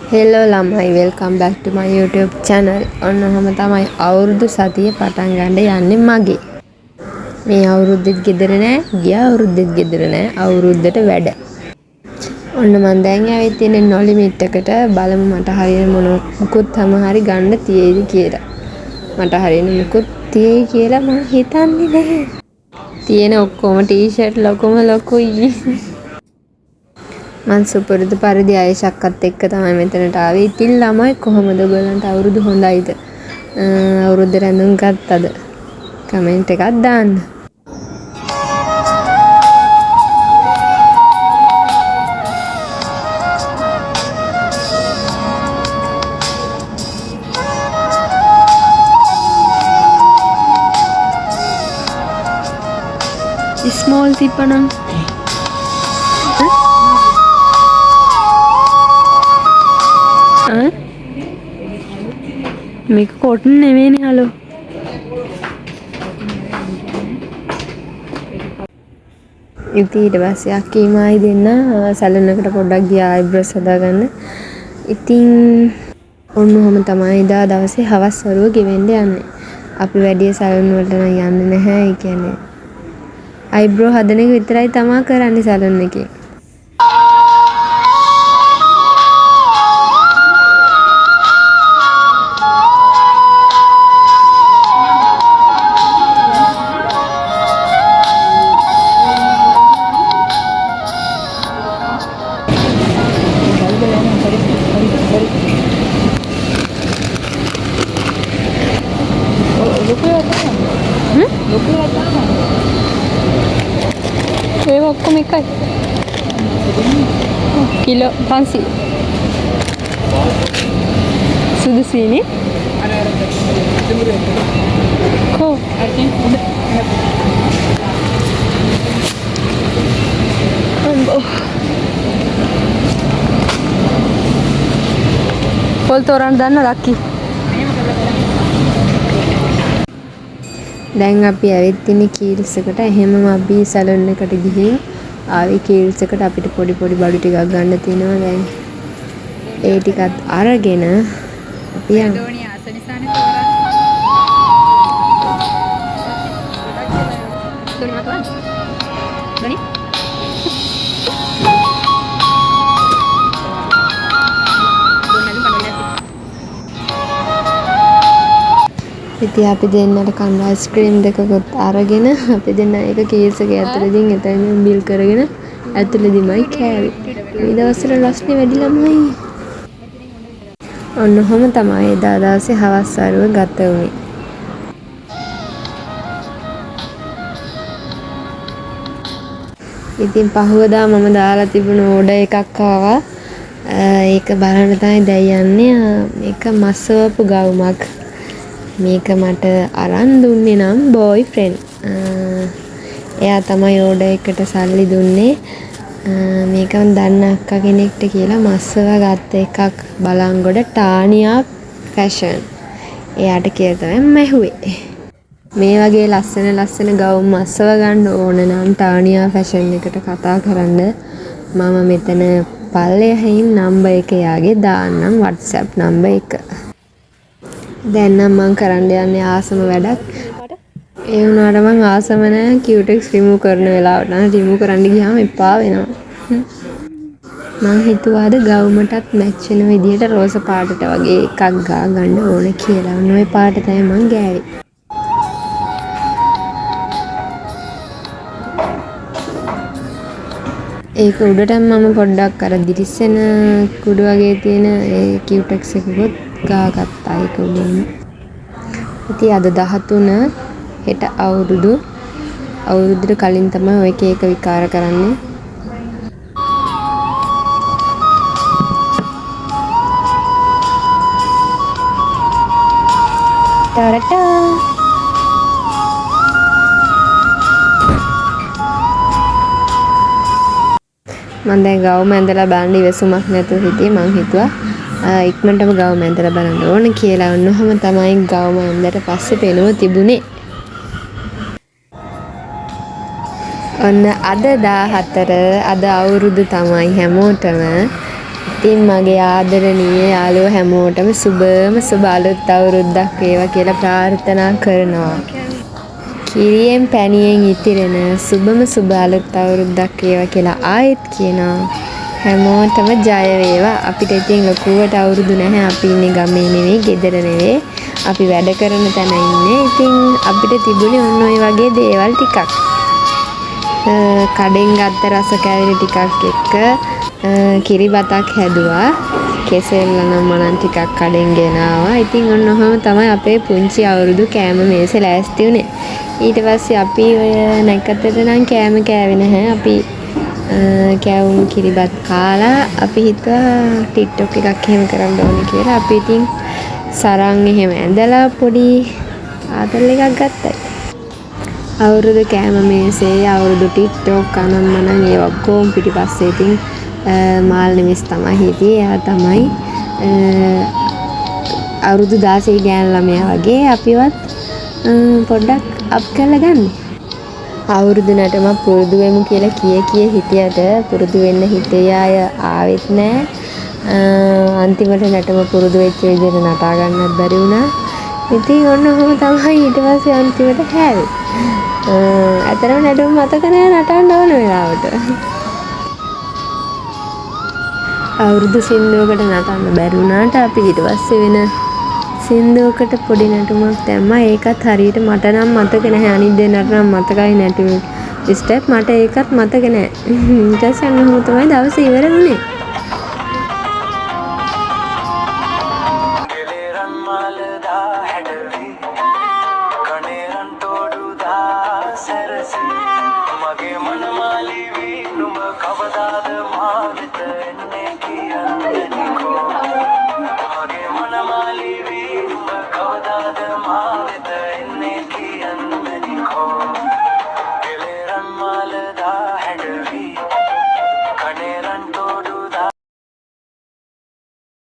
Hello ළමයි welcome back to my YouTube channel. ඔන්න ඔහම තමයි අවුරුදු සතිය පටන් ගන්න යන්නේ මගේ. මේ අවුරුද්දෙත් ගෙදර නෑ, ගිය අවුරුද්දෙත් ගෙදර නෑ, අවුරුද්දට වැඩ. ඔන්න මම දැන් ඇවිත් ඉන්නේ නොලිමිට් එකට. බලමු මට හරියට මොකුත් හරි ගන්න තියෙයිද කියලා. මට හරියට මොකුත් තියෙයි කියලා මම හිතන්නේ නැහැ. තියෙන ඔක්කොම ටී-ෂර්ට් ලොකුයි. මං සුපුරුදු පරිදි අයශක්කත් එක්ක තමයි මෙතනට ආවේ. ඉතින් ළමයි කොහොමද ඔයගලන්ට අවුරුදු හොඳයිද? අවුරුද්ද රැඳුම් ගත්තද? කමෙන්ට් එකක් දාන්න. ස්මෝල් තිප්පනම් මේක කොටන් නෙවෙයිනේ හලෝ. ඉතින් ඊට පස්සේ අක්කීමයි දෙන්න සැලුන් එකට පොඩ්ඩක් ගියා අයිබ්‍රෝස් හදාගන්න. ඉතින් ඔන්නෝම තමයි එදා දවසේ හවස් වරුව ගෙවෙන්න යන්නේ. අපි වැඩි සැලුන් වලට නම් යන්නේ නැහැ. ඒ කියන්නේ අයිබ්‍රෝ හදන එක විතරයි තමා කරන්නේ සැලුන් එකේ. ඒ ඔක්කොම එකයි. කිලෝ 500. සුදු සීනි. කො පොල් තෝරන්න දාන්න ලක්කි. දැන් අපි ඇවිත් ඉන්නේ කීල්ස් එකට. එහෙමම අපි සැලුන් එකට ගිහින් ආවේ කීල්ස් එකට. අපිට පොඩි බඩු ටිකක් ගන්න තියෙනවා. දැන් ඒ ටිකත් අරගෙන අපි යනවා. ඉතින් අපි දෙන්නට කන්න අයිස්ක්‍රීම් දෙකකුත් අරගෙන අපි දෙන්න එක කීල්ස් එක ඇතුළේදීන් එතනින් බිල් කරගෙන ඇතුළේදීමයි කෑවේ. මේ දවස්වල රස්නේ වැඩි ළමයි. ඔන්න ඔහම තමයි එදා දවසේ හවස් වරුව ගත වුනේ. ඉතින් පහුවදා මම දාලා තිබුණ ඕඩර් එකක් ආවා. ඒක බලන්න තමයි දැන් යන්නේ. මේක මස්සවපු ගවුමක්. මේක මට අරන් දුන්නේ නම් බෝයිෆ්‍රෙන්ඩ්. එයා තමයි ඕඩර් එකට සල්ලි දුන්නේ. මේක මම දන්න අක්කා කෙනෙක්ට කියලා මස්සව ගත්ත එකක්. බලංගොඩ ටානියා ෆැෂන්. එයාට කියලා තමයි මම ඇහුවේ. මේ වගේ ලස්සන ගවුම් මස්සව ගන්න ඕන නම් ටානියා ෆැෂන් එකට කතා කරන්න. මම මෙතන පල්ලෙහින් නම්බර් එක යාගේ දාන්නම් WhatsApp නම්බර් එක. දැන් නම් මම කරන්න යන්නේ ආසම වැඩක්. ඒ වුණාට මම ආසම නැහැ කියුටෙක්ස් රිමූව් කරන වෙලාවට. නම් රිමූව් කරන්න ගියාම එපා වෙනවා. මං හිතුවාද ගවුමටත් මැච් වෙන විදියට රෝස පාටට වගේ එකක් ගා ගන්න ඕන කියලා. ඔන්න ඔය පාට තමයි මං ගෑවේ. ඒක උඩට මම පොඩ්ඩක් අර දිලිසෙන කුඩු වගේ තියෙන ඒ කියුටෙක්ස් එකකුත් ගාගත්තා ඒක උඩින්. ඉතින් අද 13 හෙට අවුරුද්දට කලින් තමයි ඔය කේක විකාර කරන්නේ. ටරටා මම දැන් ගවුම ඇඳලා බලන්න ඉවසුමක් නැතුව හිටියේ. මං හිතුවා ඉක්මනටම ගවුම ඇඳලා බලන්න ඕන කියලා. ඔන්නෝම තමයි ගවුම ඇඳලා පස්සේ පෙනුව තිබුණේ. ඔන්න අද 14 අද අවුරුදු තමයි හැමෝටම. ඉතින් මගේ ආදරණීය යාළුවෝ හැමෝටම සුබ අලුත් අවුරුද්දක් වේවා කියලා ප්‍රාර්ථනා කරනවා. කිරියෙන් පැණියෙන් ඉතිරෙන සුබ අලුත් අවුරුද්දක් වේවා කියලා ආයෙත් කියනවා. හැමෝටම ජය වේවා. අපිට ඉතින් ලොකුවට අවුරුදු නැහැ. අපි ඉන්නේ ගමේ නෙවෙයි, ගෙදර නෙවෙයි. අපි වැඩ කරන තැන ඉන්නේ. ඉතින් අපිට තිබුණේ ඔන්න ඔය වගේ දේවල් ටිකක්. කඩෙන් ගත්ත රස කැවිලි ටිකක් එක්ක කිරිබතක් හැදුවා. කෙසෙල් නම් ටිකක් කඩෙන් ගෙනාවා. ඉතින් ඔන්න ඔහම තමයි අපේ පුංචි අවුරුදු කෑම මේසේ ලෑස්ති වුණේ. ඊට පස්සේ අපි ඔය නැකතට නම් කෑම කෑවේ නැහැ. අපි කෑවුම් කිරිබත් කාලා අපි හිතුවා ටික්ටොක් එකක් එහෙම කරන්න ඕනේ කියලා. අපි ඉතින් සරන් එහෙම ඇඳලා පොඩි ආතල් එකක් ගත්තා. අවුරුදු කෑම මේසේ අවුරුදු ටික්ටොක් අනම්මනම් ඒ ඔක්කොම පිටිපස්සේ ඉතින් මාල් නිමිස් තමයි හිටියේ. එයා තමයි අවුරුදු 16 ගෑන ළමයා වගේ අපිවත් පොඩ්ඩක් අප් කරලා ගන්න. අවුරුදු නටම පුරුදු වෙමු කියලා කිය හිටියට පුරුදු වෙන්න හිතේ අය ආවෙත් නෑ. අන්තිමට නටම පුරුදු වෙච්ච විදිහට නටා ගන්නත් බැරි වුණා. ඉතින් ඔන්න ඔහොම තමයි ඊට පස්සේ අන්තිමට හැවේ. අතරම නටුම් මතක නෑ නටන්න ඕන වෙලාවට. අවුරුදු සින්දුවකට නටන්න බැරි වුණාට අපි ඊට පස්සේ වෙන සින්දුවකට පොඩි නටුමක් දැම්මා. ඒකත් හරියට මට නම් මතක නැහැ. අනිත් දෙන්නට නම් මතකයි නටුවේ. ස්ටෙප් මට ඒකත් මතක නැහැ. ඊට පස්සේ ඔන්න ඔහොම තමයි දවසේ ඉවර වුණේ.